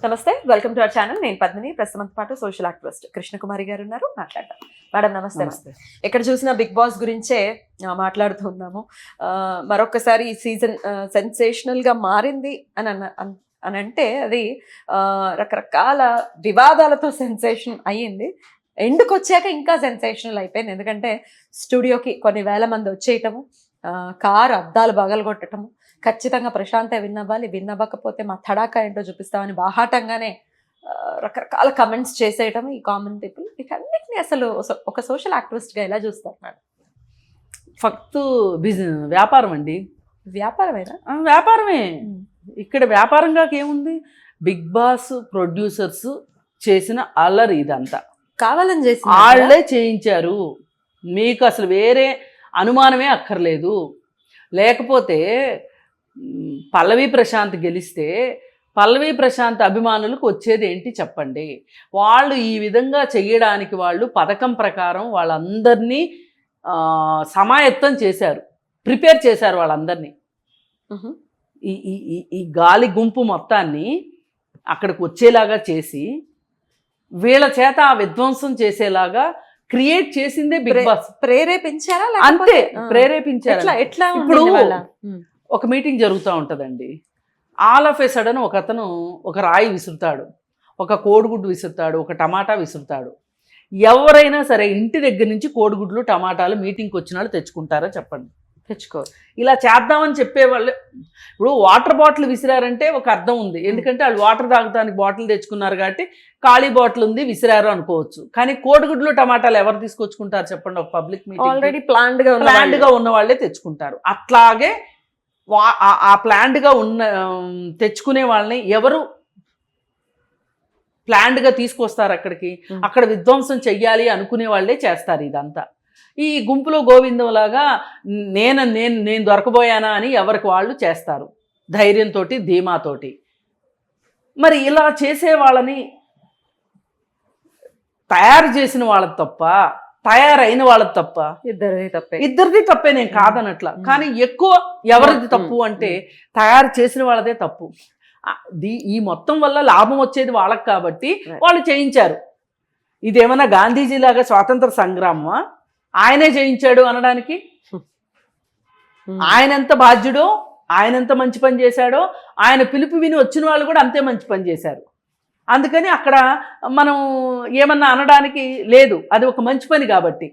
నమస్తే, welcome to our channel. నేను పద్మిని. ప్రస్తుతం పాటు సోషల్ యాక్టివిస్ట్ కృష్ణకుమారి గారు ఉన్నారు, మాట్లాడతాం. మేడం నమస్తే. నమస్తే. ఎక్కడ చూసినా బిగ్ బాస్ గురించే మాట్లాడుతున్నాము. మరొకసారి ఈ సీజన్ సెన్సేషనల్ గా మారింది అని అంటే అది రకరకాల వివాదాలతో సెన్సేషన్ అయ్యింది. ఎండుకు వచ్చాక ఇంకా సెన్సేషనల్ అయిపోయింది. ఎందుకంటే స్టూడియోకి కొన్ని వేల మంది వచ్చేయటము, కారు అద్దాలు పగలగొట్టడము, ఖచ్చితంగా ప్రశాంతే విన్నవ్వాలి, విన్నవ్వకపోతే మా తడాకా ఏంటో చూపిస్తామని బాహాటంగానే రకరకాల కమెంట్స్ చేసేయటం ఈ కామన్ పీపుల్. వీటన్నిటిని అసలు ఒక సోషల్ యాక్టివిస్ట్గా ఎలా చూస్తారు మేడం? ఫక్తు బిజినెస్ వ్యాపారం అండి. వ్యాపారమేనా? వ్యాపారమే. ఇక్కడ వ్యాపారంగా ఏముంది? బిగ్ బాస్ ప్రొడ్యూసర్స్ చేసిన అల్లరి ఇదంతా కావాలని చేసి వాళ్ళే చేయించారు. మీకు అసలు వేరే అనుమానమే అక్కర్లేదు. లేకపోతే పల్లవి ప్రశాంత్ గెలిస్తే పల్లవి ప్రశాంత్ అభిమానులకు వచ్చేది ఏంటి చెప్పండి? వాళ్ళు ఈ విధంగా చెయ్యడానికి వాళ్ళు పథకం ప్రకారం వాళ్ళందరినీ సమాయత్తం చేశారు, ప్రిపేర్ చేశారు వాళ్ళందరినీ. ఈ ఈ ఈ గాలి గుంపు మొత్తాన్ని అక్కడికి వచ్చేలాగా చేసి వీళ్ళ చేత ఆ విధ్వంసం చేసేలాగా క్రియేట్ చేసిందే బిగ్ బాస్. ప్రేరేపించారా? అంతే, ప్రేరేపించారు. ఎట్లా ఇప్పుడు ఒక మీటింగ్ జరుగుతూ ఉంటుందండి. ఆల్ ఆఫ్ ఏ సడన్ ఒక అతను ఒక రాయి విసురుతాడు, ఒక కోడిగుడ్డు విసురుతాడు, ఒక టమాటా విసురుతాడు. ఎవరైనా సరే ఇంటి దగ్గర నుంచి కోడిగుడ్లు టమాటాలు మీటింగ్కి వచ్చిన వాళ్ళు తెచ్చుకుంటారా చెప్పండి? తెచ్చుకోరు. ఇలా చేద్దామని చెప్పేవాళ్ళు. ఇప్పుడు వాటర్ బాటిల్ విసిరారంటే ఒక అర్థం ఉంది, ఎందుకంటే వాళ్ళు వాటర్ తాగడానికి బాటిల్ తెచ్చుకున్నారు కాబట్టి ఖాళీ బాటిల్ ఉంది విసిరారు అనుకోవచ్చు. కానీ కోడిగుడ్లు టమాటాలు ఎవరు తీసుకొచ్చుకుంటారు చెప్పండి? ఒక పబ్లిక్ మీటింగ్ ఆల్రెడీ ప్లాన్డ్గా ఉన్న వాళ్ళే తెచ్చుకుంటారు. అట్లాగే ఆ ప్లాన్డ్గా తెచ్చుకునే వాళ్ళని ఎవరు ప్లాన్డ్గా తీసుకొస్తారు అక్కడికి? అక్కడ విధ్వంసం చెయ్యాలి అనుకునే వాళ్ళే చేస్తారు ఇదంతా. ఈ గుంపులో గోవిందంలాగా నేను దొరకబోయానా అని ఎవరికి వాళ్ళు చేస్తారు, ధైర్యంతో, ధీమాతోటి. మరి ఇలా చేసే వాళ్ళని తయారు చేసిన వాళ్ళది తప్ప, తయారైన వాళ్ళది తప్ప? ఇద్దరిది తప్పే, నేను కాదనట్లా. కానీ ఎక్కువ ఎవరిది తప్పు అంటే తయారు చేసిన వాళ్ళదే తప్పు. ఈ మొత్తం వల్ల లాభం వచ్చేది వాళ్ళకి కాబట్టి వాళ్ళు చేయించారు. ఇదేమన్నా గాంధీజీలాగా స్వాతంత్ర సంగ్రామమా? ఆయనే చేయించాడు అనడానికి? ఆయన ఎంత బాధ్యుడో, ఆయన ఎంత మంచి పని చేశాడో, ఆయన పిలుపు విని వచ్చిన వాళ్ళు కూడా అంతే మంచి పని చేశారు. అందుకని అక్కడ మనం ఏమన్నా అనడానికి లేదు. అది ఒక మంచి పని కాబట్టి.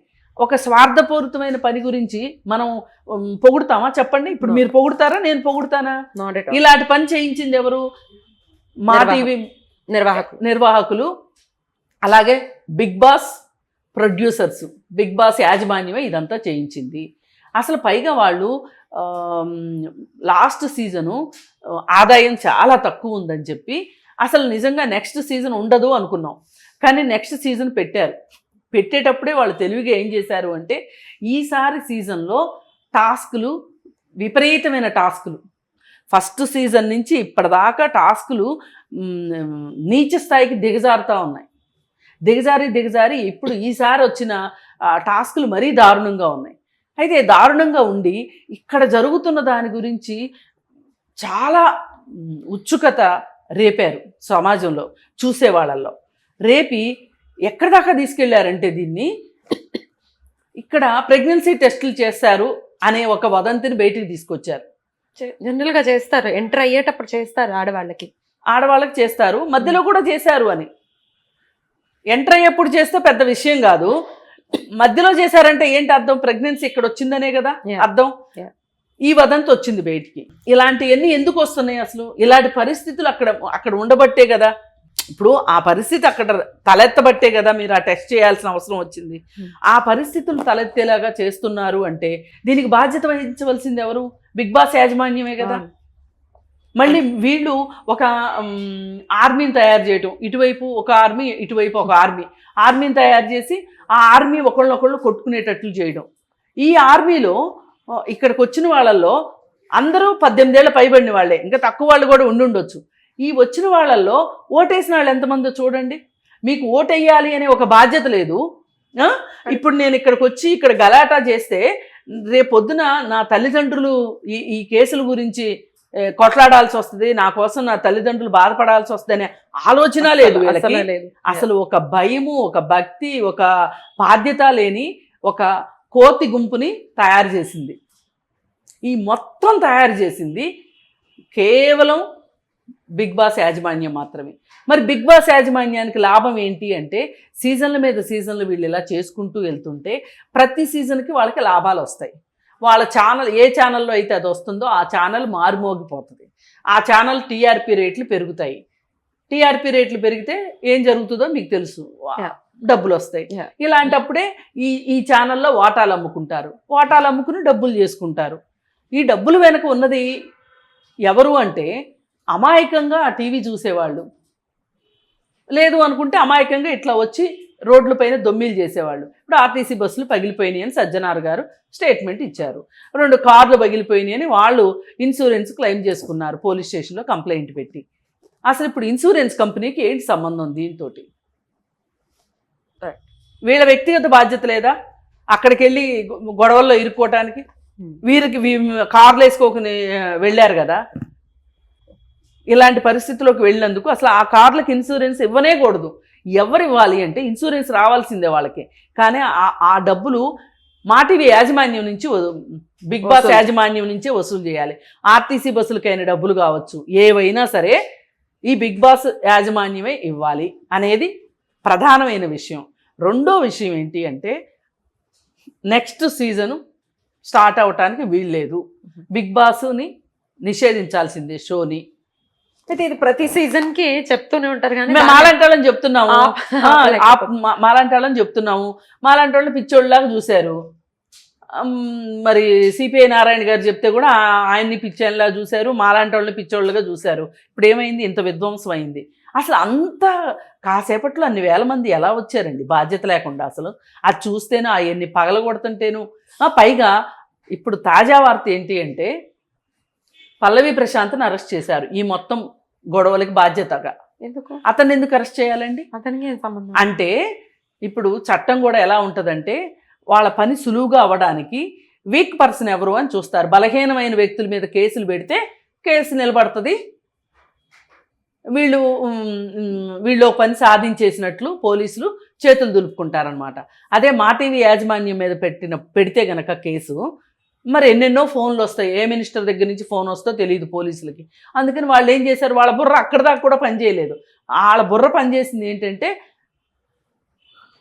ఒక స్వార్థపూరితమైన పని గురించి మనం పొగుడుతామా చెప్పండి? ఇప్పుడు మీరు పొగుడుతారా, నేను పొగుడుతానా? ఇలాంటి పని చేయించింది ఎవరు? మా టీవీ నిర్వాహకులు, అలాగే Bigg Boss producers, Bigg Boss యాజమాన్యమే ఇదంతా చేయించింది. అసలు పైగా వాళ్ళు లాస్ట్ సీజను ఆదాయం చాలా తక్కువ ఉందని చెప్పి అసలు నిజంగా నెక్స్ట్ సీజన్ ఉండదు అనుకున్నాం. కానీ నెక్స్ట్ సీజన్ పెట్టారు. పెట్టేటప్పుడే వాళ్ళు తెలివిగా ఏం చేశారు అంటే ఈసారి సీజన్లో టాస్కులు, విపరీతమైన టాస్కులు. ఫస్ట్ సీజన్ నుంచి ఇప్పటిదాకా టాస్కులు నీచ స్థాయికి దిగజారుతూ ఉన్నాయి. దిగజారి ఇప్పుడు ఈసారి వచ్చిన టాస్కులు మరీ దారుణంగా ఉన్నాయి. అయితే దారుణంగా ఉండి ఇక్కడ జరుగుతున్న దాని గురించి చాలా ఉత్సుకత రేపారు సమాజంలో, చూసేవాళ్ళల్లో. రేపి ఎక్కడి దాకా తీసుకెళ్లారంటే దీన్ని, ఇక్కడ ప్రెగ్నెన్సీ టెస్టులు చేస్తారు అనే ఒక వదంతిని బయటికి తీసుకొచ్చారు. జనరల్గా చేస్తారు, ఎంటర్ అయ్యేటప్పుడు చేస్తారు, ఆడవాళ్ళకి చేస్తారు, మధ్యలో కూడా చేశారు అని. ఎంటర్ అయ్యేప్పుడు చేస్తే పెద్ద విషయం కాదు, మధ్యలో చేశారంటే ఏంటి అర్థం? ప్రెగ్నెన్సీ ఇక్కడ వచ్చిందనే కదా అర్థం. ఈ వదంతి వచ్చింది బయటికి. ఇలాంటివన్నీ ఎందుకు వస్తున్నాయి అసలు? ఇలాంటి పరిస్థితులు అక్కడ ఉండబట్టే కదా, ఇప్పుడు ఆ పరిస్థితి అక్కడ తలెత్తబట్టే కదా మీరు ఆ టెస్ట్ చేయాల్సిన అవసరం వచ్చింది. ఆ పరిస్థితులు తలెత్తేలాగా చేస్తున్నారు అంటే దీనికి బాధ్యత వహించవలసింది ఎవరు? బిగ్ బాస్ యాజమాన్యమే కదా. మళ్ళీ వీళ్ళు ఒక ఆర్మీని తయారు చేయటం, ఇటువైపు ఒక ఆర్మీ, ఇటువైపు ఒక ఆర్మీని తయారు చేసి ఆ ఆర్మీ ఒకళ్ళొకళ్ళు కొట్టుకునేటట్లు చేయడం. ఈ ఆర్మీలో ఇక్కడికి వచ్చిన వాళ్ళల్లో అందరూ 18 ఏళ్ళ పైబడిన వాళ్ళే, ఇంకా తక్కువ వాళ్ళు కూడా ఉండుండొచ్చు. ఈ వచ్చిన వాళ్ళల్లో ఓటేసిన వాళ్ళు ఎంతమందో చూడండి. మీకు ఓటేయాలి అనే ఒక బాధ్యత లేదు. ఇప్పుడు నేను ఇక్కడికి వచ్చి ఇక్కడ గలాటా చేస్తే రేపొద్దున నా తల్లిదండ్రులు ఈ కేసుల గురించి కొట్లాడాల్సి వస్తుంది, నా కోసం నా తల్లిదండ్రులు బాధపడాల్సి వస్తుంది అనే ఆలోచన లేదు వీళ్ళకి. అసలు లేదు. అసలు ఒక భయము, ఒక భక్తి, ఒక బాధ్యత లేని ఒక కోతి గుంపుని తయారు చేసింది. ఈ మొత్తం తయారు చేసింది కేవలం బిగ్ బాస్ యాజమాన్యం మాత్రమే. మరి బిగ్ బాస్ యాజమాన్యానికి లాభం ఏంటి అంటే, సీజన్ల మీద సీజన్లు వీళ్ళు ఇలా చేసుకుంటూ వెళ్తుంటే ప్రతి సీజన్కి వాళ్ళకి లాభాలు వస్తాయి. వాళ్ళ ఛానల్ ఏ ఛానల్లో అయితే అది వస్తుందో ఆ ఛానల్ మారుమోగిపోతుంది. ఆ ఛానల్ టీఆర్పీ రేట్లు పెరుగుతాయి. టీఆర్పీ రేట్లు పెరిగితే ఏం జరుగుతుందో మీకు తెలుసు, డబ్బులు వస్తాయి. ఇలాంటప్పుడే ఈ ఛానల్లో వాటాలు అమ్ముకుంటారు. వాటాలు అమ్ముకుని డబ్బులు చేసుకుంటారు. ఈ డబ్బులు వెనక ఉన్నది ఎవరు అంటే అమాయకంగా ఆ టీవీ చూసేవాళ్ళు, లేదు అనుకుంటే అమాయకంగా ఇట్లా వచ్చి రోడ్లపైన దొమ్మిలు చేసేవాళ్ళు. ఇప్పుడు ఆర్టీసీ బస్సులు పగిలిపోయినాయి అని సజ్జనార్ గారు స్టేట్మెంట్ ఇచ్చారు. 2 కార్లు పగిలిపోయినాయి అని వాళ్ళు ఇన్సూరెన్స్ క్లెయిమ్ చేసుకున్నారు పోలీస్ స్టేషన్లో కంప్లైంట్ పెట్టి. అసలు ఇప్పుడు ఇన్సూరెన్స్ కంపెనీకి ఏంటి సంబంధం దీంతో? వీళ్ళ వ్యక్తిగత బాధ్యత లేదా అక్కడికి వెళ్ళి గొడవల్లో ఇరుక్కోవటానికి? వీరికి కార్లు వేసుకోకుని వెళ్ళారు కదా. ఇలాంటి పరిస్థితుల్లోకి వెళ్ళినందుకు అసలు ఆ కార్లకు ఇన్సూరెన్స్ ఇవ్వనేకూడదు. ఎవరు ఇవ్వాలి అంటే ఇన్సూరెన్స్ రావాల్సిందే వాళ్ళకి. కానీ ఆ డబ్బులు మాటీవీ యాజమాన్యం నుంచి, బిగ్ బాస్ యాజమాన్యం నుంచే వసూలు చేయాలి. ఆర్టీసీ బస్సులకైన డబ్బులు కావచ్చు, ఏవైనా సరే ఈ బిగ్ బాస్ యాజమాన్యమే ఇవ్వాలి అనేది ప్రధానమైన విషయం. రెండో విషయం ఏంటి అంటే, నెక్స్ట్ సీజను స్టార్ట్ అవటానికి వీల్లేదు. బిగ్ బాస్ని నిషేధించాల్సిందే షోని. అయితే ఇది ప్రతి సీజన్ కి చెప్తూనే ఉంటారు కానీ మాలాంటి వాళ్ళని చెప్తున్నాము, మాలాంటి వాళ్ళని చెప్తున్నాము. మాలాంటి వాళ్ళని పిచ్చోళ్ళలాగా చూశారు. మరి సిపిఐ నారాయణ గారు చెప్తే కూడా ఆయన్ని పిచ్చోళ్ళలా చూశారు, మాలాంటి వాళ్ళని పిచ్చోళ్ళగా చూశారు. ఇప్పుడు ఏమైంది? ఇంత విధ్వంసం అయింది. అసలు అంత కాసేపట్లో అన్ని వేల మంది ఎలా వచ్చారండి బాధ్యత లేకుండా? అసలు అది చూస్తేనే అవన్నీ పగలగొడుతుంటేను. పైగా ఇప్పుడు తాజా వార్త ఏంటి అంటే, పల్లవి ప్రశాంత్ని అరెస్ట్ చేశారు ఈ మొత్తం గొడవలకి బాధ్యతగా. ఎందుకు అతన్ని ఎందుకు అరెస్ట్ చేయాలండి? అతనికి ఏం సంబంధం? అంటే ఇప్పుడు చట్టం కూడా ఎలా ఉంటుందంటే, వాళ్ళ పని సులువుగా అవ్వడానికి వీక్ పర్సన్ ఎవరు అని చూస్తారు. బలహీనమైన వ్యక్తుల మీద కేసులు పెడితే కేసు నిలబడుతుంది, వీళ్ళు పని సాధించేసినట్లు పోలీసులు చేతులు దులుపుకుంటారనమాట. అదే మాటీవీ యాజమాన్యం మీద పెడితే గనక కేసు, మరి ఎన్నెన్నో ఫోన్లు వస్తాయి. ఏ మినిస్టర్ దగ్గర నుంచి ఫోన్ వస్తో తెలియదు పోలీసులకి. అందుకని వాళ్ళు ఏం చేశారు, వాళ్ళ బుర్ర అక్కడ దాకా కూడా పనిచేయలేదు. వాళ్ళ బుర్ర పనిచేసింది ఏంటంటే,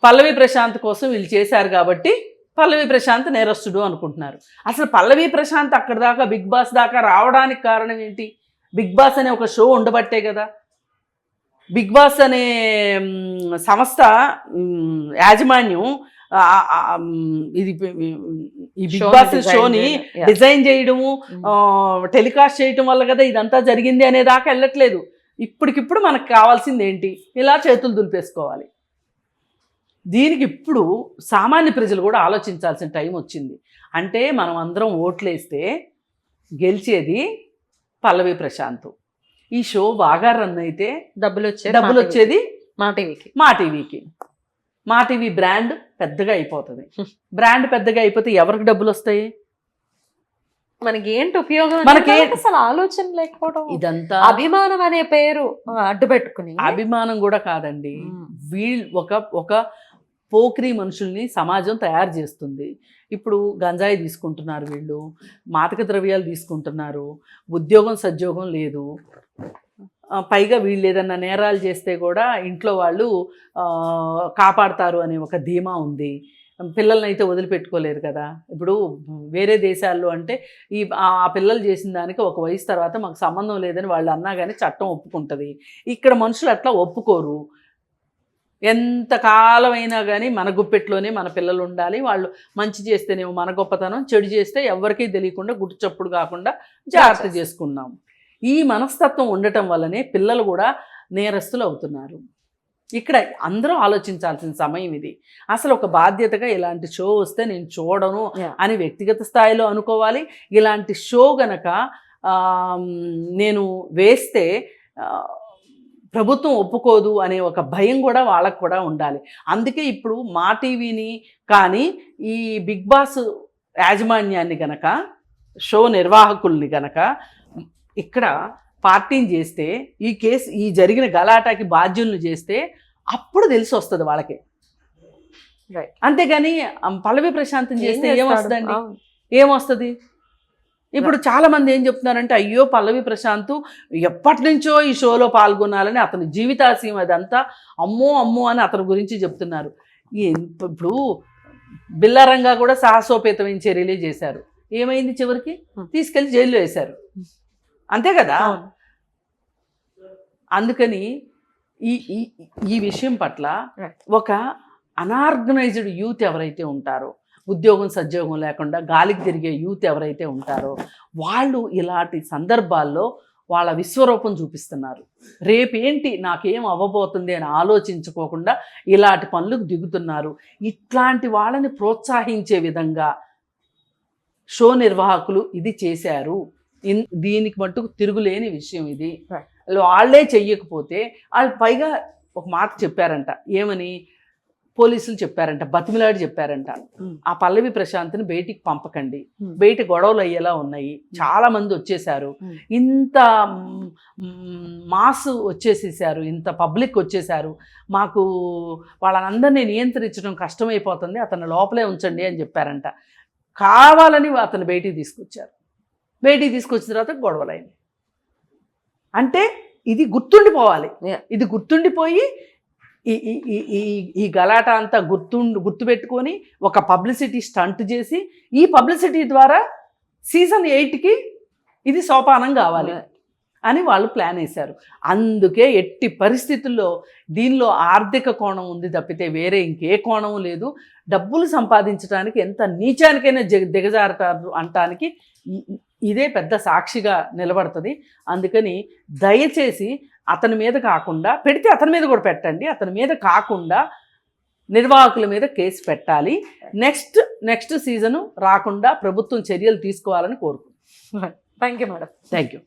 పల్లవి ప్రశాంత్ కోసం వీళ్ళు చేశారు కాబట్టి పల్లవి ప్రశాంత్ నేరస్తుడు అనుకుంటున్నారు. అసలు పల్లవి ప్రశాంత్ అక్కడ దాకా బిగ్ బాస్ దాకా రావడానికి కారణం ఏంటి? బిగ్ బాస్ అనే ఒక షో ఉండబట్టే కదా. బిగ్ బాస్ అనే సంస్థ యాజమాన్యం ఇది ఈ బిగ్ బాస్ షోని డిజైన్ చేయడము, టెలికాస్ట్ చేయటం వల్ల కదా ఇదంతా జరిగింది అనే దాకా వెళ్ళట్లేదు. ఇప్పటికిప్పుడు మనకు కావాల్సింది ఏంటి? ఇలా చేతులు దులిపేసుకోవాలి. దీనికి ఇప్పుడు సామాన్య ప్రజలు కూడా ఆలోచించాల్సిన టైం వచ్చింది. అంటే మనం అందరం ఓట్లేస్తే గెలిచేది పల్లవి ప్రశాంత్. ఈ షో బాగా రన్ అయితే డబ్బులు వచ్చేది మా టీవీ బ్రాండ్ పెద్దగా అయిపోతుంది. బ్రాండ్ పెద్దగా అయిపోతే ఎవరికి డబ్బులు వస్తాయి? మనకి ఏంటి ఉపయోగం? మనకి అసలు ఆలోచన లేకపోవడం. ఇదంతా అభిమానం అనే పేరు అడ్డు పెట్టుకుని. అభిమానం కూడా కాదండి, వీళ్ళు ఒక పోక్రీ మనుషుల్ని సమాజం తయారు చేస్తుంది. ఇప్పుడు గంజాయి తీసుకుంటున్నారు వీళ్ళు, మాదక ద్రవ్యాలు తీసుకుంటున్నారు, ఉద్యోగం సద్యోగం లేదు. పైగా వీళ్ళు ఏదన్నా నేరాలు చేస్తే కూడా ఇంట్లో వాళ్ళు కాపాడతారు అనే ఒక ధీమా ఉంది. పిల్లల్ని అయితే వదిలిపెట్టుకోలేరు కదా. ఇప్పుడు వేరే దేశాల్లో అంటే ఆ పిల్లలు చేసిన దానికి ఒక వయసు తర్వాత మాకు సంబంధం లేదని వాళ్ళు అన్నా కానీ చట్టం ఒప్పుకుంటుంది. ఇక్కడ మనుషులు అట్లా ఒప్పుకోరు. ఎంత కాలమైనా కానీ మన గుప్పెట్లోనే మన పిల్లలు ఉండాలి. వాళ్ళు మంచి చేస్తేనేమో మన గొప్పతనం, చెడు చేస్తే ఎవరికీ తెలియకుండా గుట్టు చప్పుడు కాకుండా జాగ్రత్త చేసుకున్నాం. ఈ మనస్తత్వం ఉండటం వల్లనే పిల్లలు కూడా నేరస్తులు అవుతున్నారు. ఇక్కడ అందరూ ఆలోచించాల్సిన సమయం ఇది. అసలు ఒక బాధ్యతగా ఇలాంటి షో వస్తే నేను చూడను అని వ్యక్తిగత స్థాయిలో అనుకోవాలి. ఇలాంటి షో గనక నేను వేస్తే ప్రభుత్వం ఒప్పుకోదు అనే ఒక భయం కూడా వాళ్ళకు కూడా ఉండాలి. అందుకే ఇప్పుడు మా టీవీని కానీ ఈ బిగ్ బాస్ యాజమాన్యాన్ని గనక, షో నిర్వాహకుల్ని గనక ఇక్కడ పార్టీని చేస్తే ఈ కేసు ఈ జరిగిన గలాటాకి బాధ్యులను చేస్తే అప్పుడు తెలిసి వస్తుంది వాళ్ళకి. రైట్. అంతేగాని పల్లవి ప్రశాంతం చేస్తే ఏమొస్తుందండి? అవును. ఏమొస్తుంది? ఇప్పుడు చాలా మంది ఏం చెప్తున్నారంటే, అయ్యో పల్లవి ప్రశాంత్ ఎప్పటి నుంచో ఈ షోలో పాల్గొనాలని అతని జీవితాశయం అదంతా, అమ్మో అమ్మో అని అతని గురించి చెప్తున్నారు. ఇప్పుడు బిల్లారంగా కూడా సాహసోపేతమైన చర్యలే చేశారు. ఏమైంది చివరికి? తీసుకెళ్లి జైల్లో వేశారు. అంతే కదా. అవును. అందుకని ఈ ఈ విషయం పట్ల ఒక అనార్గనైజ్డ్ యూత్ ఎవరైతే ఉంటారో, ఉద్యోగం సద్యోగం లేకుండా గాలికి తిరిగే యూత్ ఎవరైతే ఉంటారో, వాళ్ళు ఇలాంటి సందర్భాల్లో వాళ్ళ విశ్వరూపం చూపిస్తున్నారు. రేపేంటి నాకేం అవ్వబోతుంది అని ఆలోచించుకోకుండా ఇలాంటి పనులకు దిగుతున్నారు. ఇట్లాంటి వాళ్ళని ప్రోత్సహించే విధంగా షో నిర్వాహకులు ఇది చేశారు. దీనికి మట్టుకు తిరుగులేని విషయం ఇది. వాళ్ళే చెయ్యకపోతే వాళ్ళు పైగా ఒక మాట చెప్పారంట. ఏమని? పోలీసులు చెప్పారంట, బతిమిలాడి చెప్పారంట, ఆ పల్లవి ప్రశాంత్ని బయటికి పంపకండి, బయట గొడవలు అయ్యేలా ఉన్నాయి, చాలా మంది వచ్చేసారు, ఇంత మాస్ వచ్చేసేసారు, ఇంత పబ్లిక్ వచ్చేసారు, మాకు వాళ్ళందరినీ నియంత్రించడం కష్టమైపోతుంది, అతను లోపలే ఉంచండి అని చెప్పారంట. కావాలని అతను బయటికి తీసుకొచ్చారు. బయటికి తీసుకొచ్చిన తర్వాత గొడవలైంది. అంటే ఇది గుర్తుండిపోవాలి. ఇది గుర్తుండిపోయి ఈ గలాట అంతా గుర్తుపెట్టుకొని ఒక పబ్లిసిటీ స్టంట్ చేసి, ఈ పబ్లిసిటీ ద్వారా సీజన్ 8కి ఇది సోపానం కావాలి అని వాళ్ళు ప్లాన్ వేశారు. అందుకే ఎట్టి పరిస్థితుల్లో దీనిలో ఆర్థిక కోణం ఉంది తప్పితే వేరే ఇంకే కోణం లేదు. డబ్బులు సంపాదించడానికి ఎంత నీచానికైనా దిగజారుతారు అంటానికి ఇదే పెద్ద సాక్షిగా నిలబడుతుంది. అందుకని దయచేసి అతని మీద కాకుండా, పెడితే అతని మీద కూడా పెట్టండి, అతని మీద కాకుండా నిర్వాహకుల మీద కేసు పెట్టాలి. నెక్స్ట్ సీజను రాకుండా ప్రభుత్వం చర్యలు తీసుకోవాలని కోరుకుంటున్నాను. Thank you madam. Thank you.